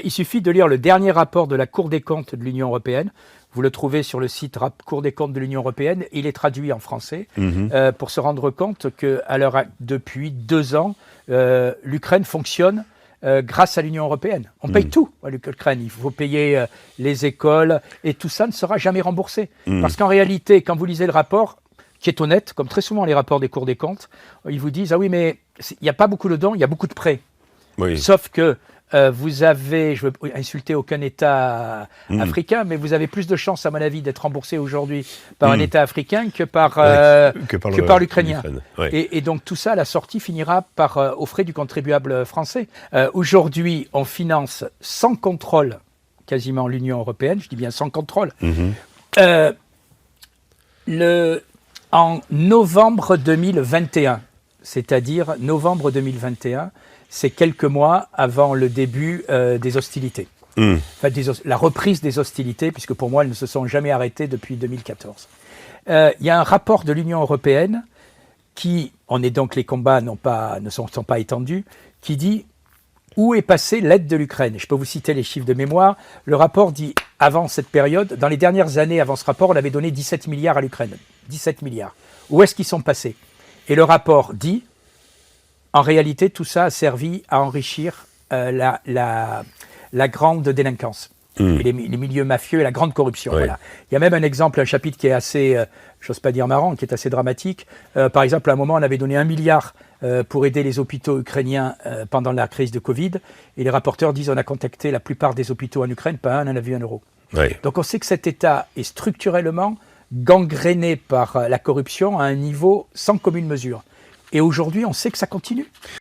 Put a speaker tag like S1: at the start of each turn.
S1: Il suffit de lire le dernier rapport de la Cour des comptes de l'Union européenne. Vous le trouvez sur le site Cour des comptes de l'Union européenne. Il est traduit en français pour se rendre compte que depuis 2 ans, l'Ukraine fonctionne grâce à l'Union européenne. On paye tout à l'Ukraine. Il faut payer les écoles et tout ça ne sera jamais remboursé. Parce qu'en réalité, quand vous lisez le rapport, qui est honnête, comme très souvent les rapports des cours des comptes, ils vous disent « Ah oui, mais il n'y a pas beaucoup de dons, il y a beaucoup de prêts. Oui. » Sauf que vous avez, je ne veux insulter aucun État africain, mais vous avez plus de chances, à mon avis, d'être remboursé aujourd'hui par un État africain que par l'Ukrainien. Et donc tout ça, à la sortie, finira aux frais du contribuable français. Aujourd'hui, on finance sans contrôle quasiment l'Union européenne, je dis bien sans contrôle. En novembre 2021, c'est-à-dire novembre 2021, c'est quelques mois avant le début des hostilités. Enfin, la reprise des hostilités, puisque pour moi, elles ne se sont jamais arrêtées depuis 2014. Il y a un rapport de l'Union européenne les combats ne sont pas étendus, qui dit où est passée l'aide de l'Ukraine. Je peux vous citer les chiffres de mémoire. Le rapport dit, avant cette période, dans les dernières années avant ce rapport, on avait donné 17 milliards à l'Ukraine. 17 milliards. Où est-ce qu'ils sont passés? Et le rapport dit, en réalité, tout ça a servi à enrichir la grande délinquance, et les milieux mafieux et la grande corruption. Oui. Voilà. Il y a même un exemple, un chapitre qui est assez, j'ose pas dire marrant, qui est assez dramatique. Par exemple, à un moment, on avait donné 1 milliard pour aider les hôpitaux ukrainiens pendant la crise de Covid. Et les rapporteurs disent on a contacté la plupart des hôpitaux en Ukraine, pas un n'en a vu 1 euro. Oui. Donc on sait que cet État est structurellement gangréné par la corruption à un niveau sans commune mesure. Et aujourd'hui, on sait que ça continue.